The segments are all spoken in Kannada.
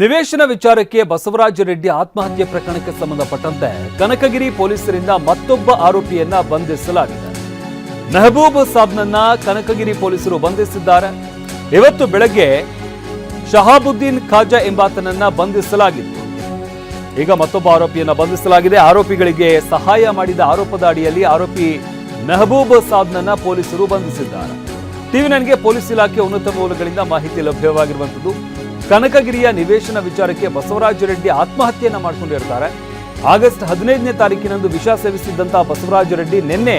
ನಿವೇಶನ ವಿಚಾರಕ್ಕೆ ಬಸವರಾಜ ರೆಡ್ಡಿ ಆತ್ಮಹತ್ಯೆ ಪ್ರಕರಣಕ್ಕೆ ಸಂಬಂಧಪಟ್ಟಂತೆ ಕನಕಗಿರಿ ಪೊಲೀಸರಿಂದ ಮತ್ತೊಬ್ಬ ಆರೋಪಿಯನ್ನ ಬಂಧಿಸಲಾಗಿದೆ. ಮೆಹಬೂಬ್ ಸಾಬ್ನನ್ನ ಕನಕಗಿರಿ ಪೊಲೀಸರು ಬಂಧಿಸಿದ್ದಾರೆ. ಇವತ್ತು ಬೆಳಗ್ಗೆ ಶಹಾಬುದ್ದೀನ್ ಖಾಜಾ ಎಂಬಾತನನ್ನ ಬಂಧಿಸಲಾಗಿತ್ತು. ಈಗ ಮತ್ತೊಬ್ಬ ಆರೋಪಿಯನ್ನ ಬಂಧಿಸಲಾಗಿದೆ. ಆರೋಪಿಗಳಿಗೆ ಸಹಾಯ ಮಾಡಿದ ಆರೋಪದ ಅಡಿಯಲ್ಲಿ ಆರೋಪಿ ಮೆಹಬೂಬ್ ಸಾಬ್ನನ್ನ ಪೊಲೀಸರು ಬಂಧಿಸಿದ್ದಾರೆ. ಟಿವಿ9ಗೆ ಪೊಲೀಸ್ ಇಲಾಖೆ ಉನ್ನತ ಮೂಲಗಳಿಂದ ಮಾಹಿತಿ ಲಭ್ಯವಾಗಿರುವಂತದ್ದು. ಕನಕಗಿರಿಯ ನಿವೇಶನ ವಿಚಾರಕ್ಕೆ ಬಸವರಾಜ ರೆಡ್ಡಿ ಆತ್ಮಹತ್ಯೆಯನ್ನ ಮಾಡಿಕೊಂಡಿರ್ತಾರೆ. ಆಗಸ್ಟ್ 15ನೇ ತಾರೀಕಿನಂದು ವಿಷ ಸೇವಿಸಿದ್ದಂತಹ ಬಸವರಾಜ ರೆಡ್ಡಿ ನಿನ್ನೆ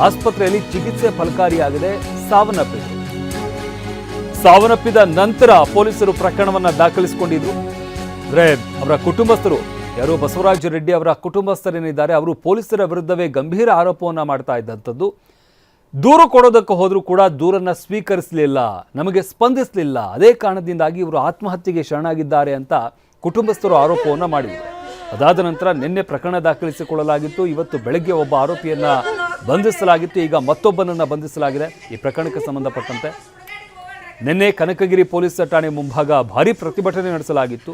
ಆಸ್ಪತ್ರೆಯಲ್ಲಿ ಚಿಕಿತ್ಸೆ ಫಲಕಾರಿಯಾಗದೆ ಸಾವನ್ನಪ್ಪಿದ ನಂತರ ಪೊಲೀಸರು ಪ್ರಕರಣವನ್ನ ದಾಖಲಿಸಿಕೊಂಡಿದ್ರು. ಅಂದ್ರೆ ಅವರ ಕುಟುಂಬಸ್ಥರು ಯಾರು ಬಸವರಾಜ ರೆಡ್ಡಿ ಅವರ ಕುಟುಂಬಸ್ಥರೇನಿದ್ದಾರೆ ಅವರು ಪೊಲೀಸರ ವಿರುದ್ಧವೇ ಗಂಭೀರ ಆರೋಪವನ್ನ ಮಾಡ್ತಾ ಇದ್ದಂಥದ್ದು. ದೂರು ಕೊಡೋದಕ್ಕೆ ಹೋದರೂ ಕೂಡ ದೂರನ್ನ ಸ್ವೀಕರಿಸಲಿಲ್ಲ, ನಮಗೆ ಸ್ಪಂದಿಸಲಿಲ್ಲ. ಅದೇ ಕಾರಣದಿಂದಾಗಿ ಇವರು ಆತ್ಮಹತ್ಯೆಗೆ ಶರಣಾಗಿದ್ದಾರೆ ಅಂತ ಕುಟುಂಬಸ್ಥರು ಆರೋಪವನ್ನು ಮಾಡಿದರು. ಅದಾದ ನಂತರ ನಿನ್ನೆ ಪ್ರಕರಣ ದಾಖಲಿಸಿಕೊಳ್ಳಲಾಗಿತ್ತು. ಇವತ್ತು ಬೆಳಗ್ಗೆ ಒಬ್ಬ ಆರೋಪಿಯನ್ನ ಬಂಧಿಸಲಾಗಿತ್ತು. ಈಗ ಮತ್ತೊಬ್ಬನನ್ನ ಬಂಧಿಸಲಾಗಿದೆ. ಈ ಪ್ರಕರಣಕ್ಕೆ ಸಂಬಂಧಪಟ್ಟಂತೆ ನಿನ್ನೆ ಕನಕಗಿರಿ ಪೊಲೀಸ್ ಠಾಣೆ ಮುಂಭಾಗ ಭಾರೀ ಪ್ರತಿಭಟನೆ ನಡೆಸಲಾಗಿತ್ತು.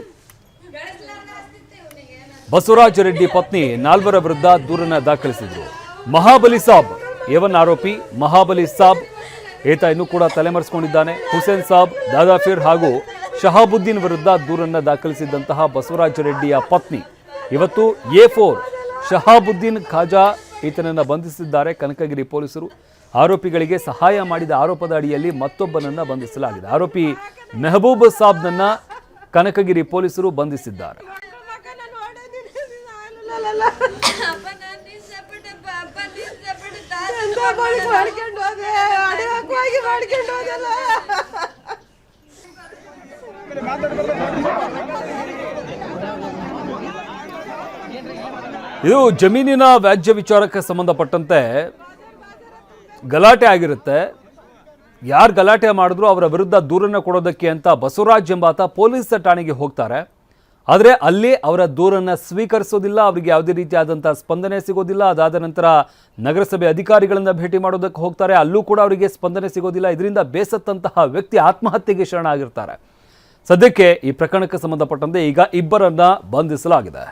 ಬಸವರಾಜ ರೆಡ್ಡಿ ಪತ್ನಿ 4 ವಿರುದ್ಧ ದೂರನ್ನ ದಾಖಲಿಸಿದ್ರು. ಮಹಾಬಲಿ ಸಾಬ್ ಏವನ್ ಆರೋಪಿ ಮಹಾಬಲಿ ಸಾಬ್ ಈತ ಇನ್ನೂ ಕೂಡ ತಲೆಮರೆಸಿಕೊಂಡಿದ್ದಾನೆ. ಹುಸೇನ್ ಸಾಬ್, ದಾದಾಫೀರ್ ಹಾಗೂ ಶಹಾಬುದ್ದೀನ್ ವಿರುದ್ಧ ದೂರನ್ನ ದಾಖಲಿಸಿದ್ದಂತಹ ಬಸವರಾಜ ರೆಡ್ಡಿಯ ಪತ್ನಿ ಇವತ್ತು A4 ಶಹಾಬುದ್ದೀನ್ ಖಾಜಾ ಈತನನ್ನ ಬಂಧಿಸಿದ್ದಾರೆ ಕನಕಗಿರಿ ಪೊಲೀಸರು. ಆರೋಪಿಗಳಿಗೆ ಸಹಾಯ ಮಾಡಿದ ಆರೋಪದ ಅಡಿಯಲ್ಲಿ ಮತ್ತೊಬ್ಬನನ್ನ ಬಂಧಿಸಲಾಗಿದೆ. ಆರೋಪಿ ಮೆಹಬೂಬ್ ಸಾಬ್ನನ್ನ ಕನಕಗಿರಿ ಪೊಲೀಸರು ಬಂಧಿಸಿದ್ದಾರೆ. ಇದು ಜಮೀನಿನ ವ್ಯಾಜ್ಯ ವಿಚಾರಕ್ಕೆ ಸಂಬಂಧಪಟ್ಟಂತೆ ಗಲಾಟೆ ಆಗಿರುತ್ತೆ. ಯಾರು ಗಲಾಟೆ ಮಾಡಿದ್ರು ಅವರ ವಿರುದ್ಧ ದೂರನ್ನು ಕೊಡೋದಕ್ಕೆ ಅಂತ ಬಸವರಾಜ್ ಎಂಬಾತ ಪೊಲೀಸ್ ಠಾಣೆಗೆ ಹೋಗ್ತಾರೆ. ಆದರೆ ಅಲ್ಲಿ ಅವರ ದೂರನ್ನು ಸ್ವೀಕರಿಸೋದಿಲ್ಲ, ಅವರಿಗೆ ಯಾವುದೇ ರೀತಿಯಾದಂಥ ಸ್ಪಂದನೆ ಸಿಗೋದಿಲ್ಲ. ಅದಾದ ನಂತರ ನಗರಸಭೆ ಅಧಿಕಾರಿಗಳನ್ನು ಭೇಟಿ ಮಾಡೋದಕ್ಕೆ ಹೋಗ್ತಾರೆ, ಅಲ್ಲೂ ಕೂಡ ಅವರಿಗೆ ಸ್ಪಂದನೆ ಸಿಗೋದಿಲ್ಲ. ಇದರಿಂದ ಬೇಸತ್ತಂತಹ ವ್ಯಕ್ತಿ ಆತ್ಮಹತ್ಯೆಗೆ ಶರಣಾಗಿರ್ತಾರೆ. ಸದ್ಯಕ್ಕೆ ಈ ಪ್ರಕರಣಕ್ಕೆ ಸಂಬಂಧಪಟ್ಟಂತೆ ಈಗ ಇಬ್ಬರನ್ನ ಬಂಧಿಸಲಾಗಿದೆ.